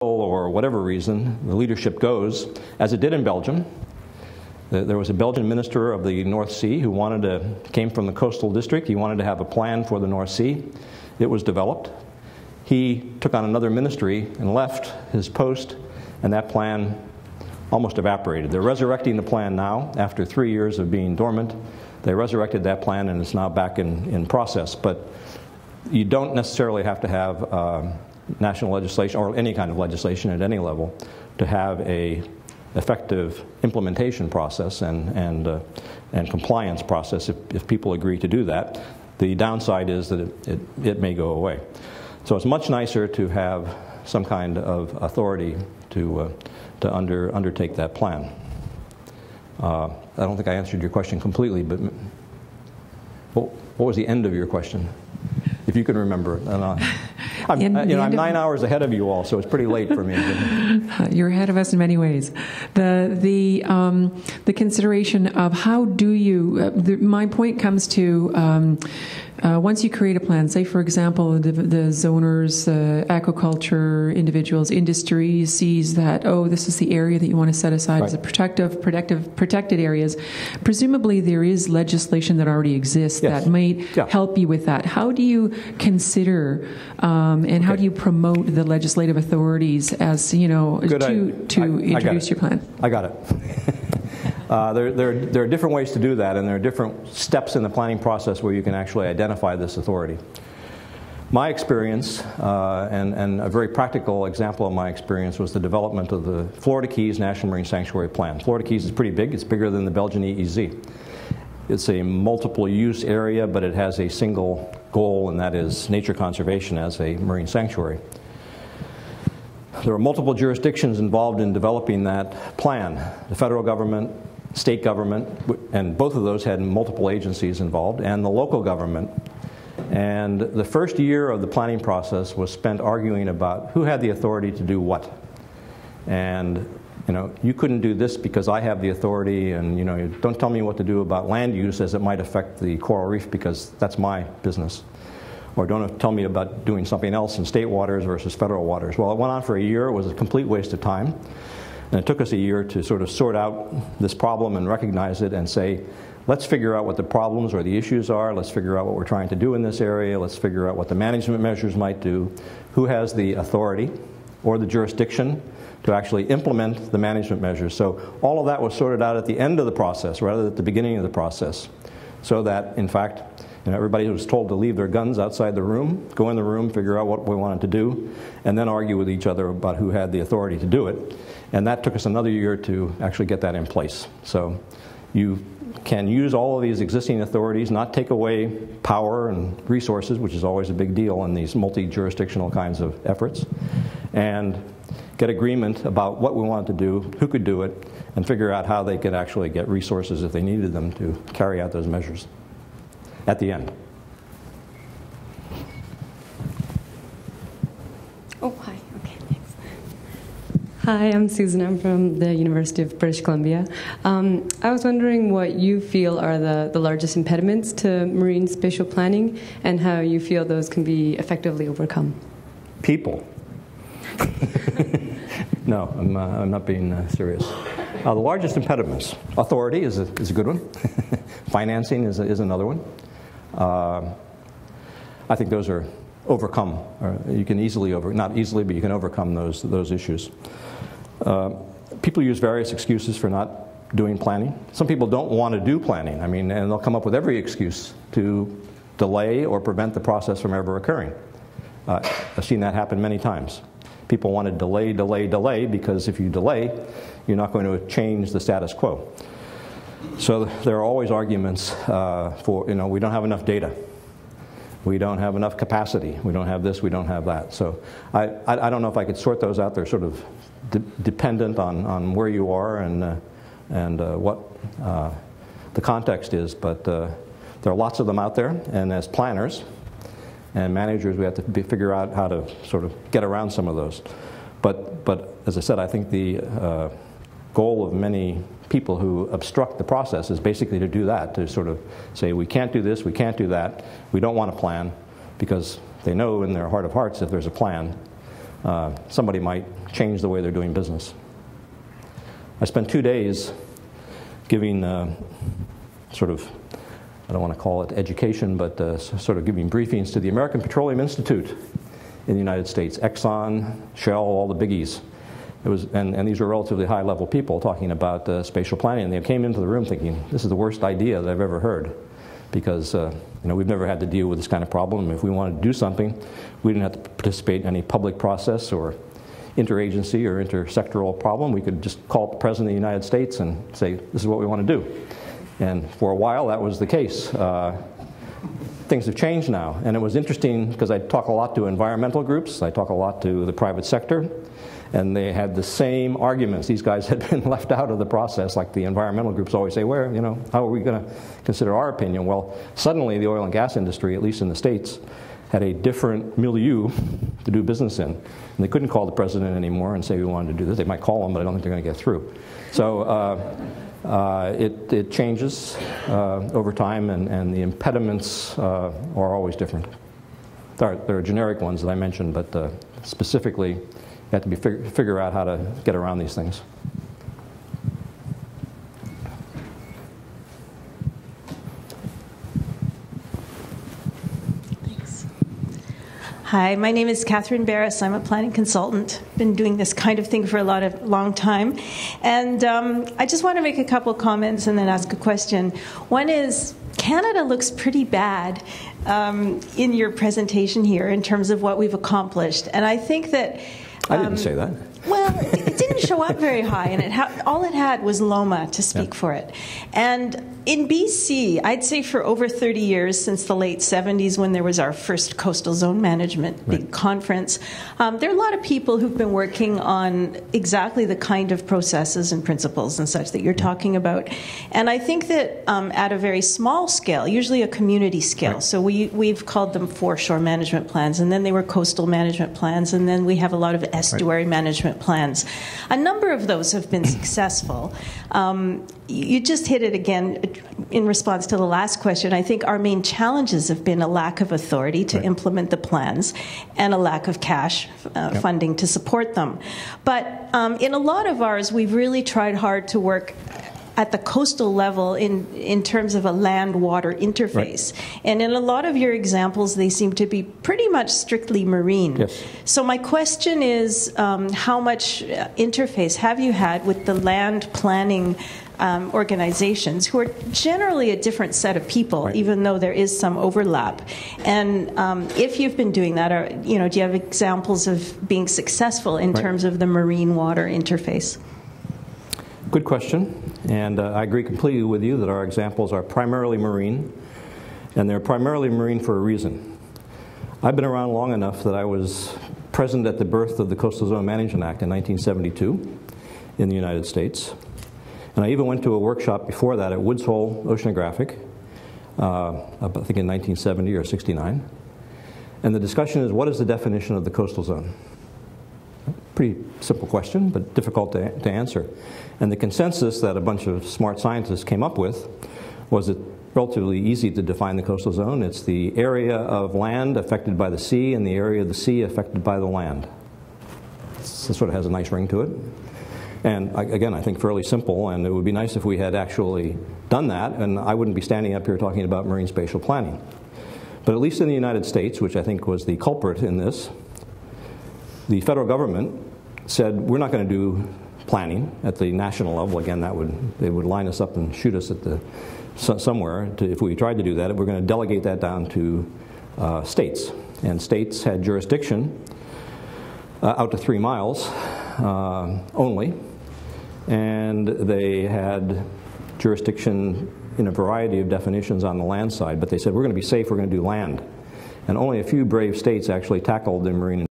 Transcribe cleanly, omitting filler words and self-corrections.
or whatever reason, the leadership goes, as it did in Belgium. There was a Belgian minister of the North Sea who came from the coastal district. He wanted to have a plan for the North Sea. It was developed. He took on another ministry and left his post, and that plan almost evaporated. They're resurrecting the plan now after 3 years of being dormant. They resurrected that plan, and it's now back in process. But you don't necessarily have to have national legislation or any kind of legislation at any level to have a effective implementation process and compliance process if people agree to do that. The downside is that it may go away. So it's much nicer to have some kind of authority to undertake that plan. I don't think I answered your question completely, but what was the end of your question? If you can remember it. I'm 9 hours ahead of you all, so it's pretty late for me. You're ahead of us in many ways. The consideration of how do you, my point comes to once you create a plan, say for example the zoners, aquaculture individuals, industry sees that, oh, this is the area that you want to set aside as a protected areas. Presumably there is legislation that already exists that might help you with that. How do you consider and how do you promote the legislative authorities as, to introduce your plan? I got it. There are different ways to do that, and there are different steps in the planning process where you can actually identify this authority. My experience, and a very practical example of my experience, was the development of the Florida Keys National Marine Sanctuary Plan. Florida Keys is pretty big. It's bigger than the Belgian EEZ. It's a multiple use area, but it has a single goal, and that is nature conservation as a marine sanctuary. There were multiple jurisdictions involved in developing that plan. The federal government, state government, and both of those had multiple agencies involved, and the local government. And the first year of the planning process was spent arguing about who had the authority to do what. And you couldn't do this because I have the authority, and don't tell me what to do about land use as it might affect the coral reef because that's my business. Or don't tell me about doing something else in state waters versus federal waters. Well, it went on for a year. It was a complete waste of time. And it took us a year to sort of sort out this problem and recognize it and say, let's figure out what the problems or the issues are. Let's figure out what we're trying to do in this area. Let's figure out what the management measures might do. Who has the authority or the jurisdiction to actually implement the management measures. So all of that was sorted out at the end of the process rather than at the beginning of the process. So that, in fact, everybody was told to leave their guns outside the room, go in the room, figure out what we wanted to do, and then argue with each other about who had the authority to do it. And that took us another year to actually get that in place. So you can use all of these existing authorities, not take away power and resources, which is always a big deal in these multi-jurisdictional kinds of efforts, and get agreement about what we wanted to do, who could do it, and figure out how they could actually get resources if they needed them to carry out those measures at the end. Oh, hi. Okay, thanks. Hi, I'm Susan. I'm from the University of British Columbia. I was wondering what you feel are the largest impediments to marine spatial planning and how you feel those can be effectively overcome. People. No, I'm not being serious. The largest impediments. Authority is a good one. Financing is another one. I think those are overcome. You can easily not easily, but you can overcome those issues. People use various excuses for not doing planning. Some people don't want to do planning. And they'll come up with every excuse to delay or prevent the process from ever occurring. I've seen that happen many times. People want to delay because if you delay, you're not going to change the status quo. So there are always arguments for, we don't have enough data. We don't have enough capacity. We don't have this, we don't have that. So I don't know if I could sort those out. They're sort of dependent on where you are and what the context is. But there are lots of them out there. And as planners and managers, we have to figure out how to sort of get around some of those. But as I said, I think the goal of many people who obstruct the process is basically to do that, to sort of say, we can't do this, we can't do that, we don't want a plan, because they know in their heart of hearts if there's a plan, somebody might change the way they're doing business. I spent 2 days giving sort of, I don't want to call it education, but sort of giving briefings to the American Petroleum Institute in the United States, Exxon, Shell, all the biggies. It was, and these were relatively high-level people talking about spatial planning. And they came into the room thinking, this is the worst idea that I've ever heard, because we've never had to deal with this kind of problem. If we wanted to do something, we didn't have to participate in any public process or interagency or intersectoral problem. We could just call up the President of the United States and say, this is what we want to do. And for a while, that was the case. Things have changed now. And it was interesting because I talk a lot to environmental groups. I talk a lot to the private sector. And they had the same arguments. These guys had been left out of the process, like the environmental groups always say, where, how are we going to consider our opinion? Well, suddenly the oil and gas industry, at least in the States, had a different milieu to do business in. And they couldn't call the president anymore and say we wanted to do this. They might call him, but I don't think they're going to get through. So it changes over time, and the impediments are always different. There are generic ones that I mentioned, but specifically, you have to figure out how to get around these things. Hi, my name is Catherine Barris. I'm a planning consultant. Been doing this kind of thing for a long time. And I just want to make a couple of comments and then ask a question. One is, Canada looks pretty bad in your presentation here in terms of what we've accomplished. And I think that... I didn't say that. Well, it didn't show up very high, and all it had was Loma to speak for it. And in BC, I'd say for over 30 years, since the late 70s when there was our first coastal zone management big conference, there are a lot of people who've been working on exactly the kind of processes and principles and such that you're talking about. And I think that at a very small scale, usually a community scale, so we've called them foreshore management plans, and then they were coastal management plans, and then we have a lot of estuary management plans. A number of those have been successful. You just hit it again in response to the last question. I think our main challenges have been a lack of authority to implement the plans and a lack of cash funding to support them. But in a lot of ours, we've really tried hard to work at the coastal level in terms of a land-water interface. And in a lot of your examples, they seem to be pretty much strictly marine. Yes. So my question is, how much interface have you had with the land planning organizations, who are generally a different set of people, even though there is some overlap? And if you've been doing that, do you have examples of being successful in terms of the marine-water interface? Good question, and I agree completely with you that our examples are primarily marine, and they're primarily marine for a reason. I've been around long enough that I was present at the birth of the Coastal Zone Management Act in 1972 in the United States, and I even went to a workshop before that at Woods Hole Oceanographic, I think in 1970 or 69, and the discussion is, what is the definition of the coastal zone? Pretty simple question, but difficult to answer. And the consensus that a bunch of smart scientists came up with was it's relatively easy to define the coastal zone. It's the area of land affected by the sea and the area of the sea affected by the land. It sort of has a nice ring to it. And again, I think fairly simple, and it would be nice if we had actually done that, and I wouldn't be standing up here talking about marine spatial planning. But at least in the United States, which I think was the culprit in this, the federal government said, we're not going to do planning at the national level. Again, they would line us up and shoot us at somewhere if we tried to do that. We're going to delegate that down to states. And states had jurisdiction out to 3 miles only. And they had jurisdiction in a variety of definitions on the land side. But they said, we're going to be safe, we're going to do land. And only a few brave states actually tackled the marine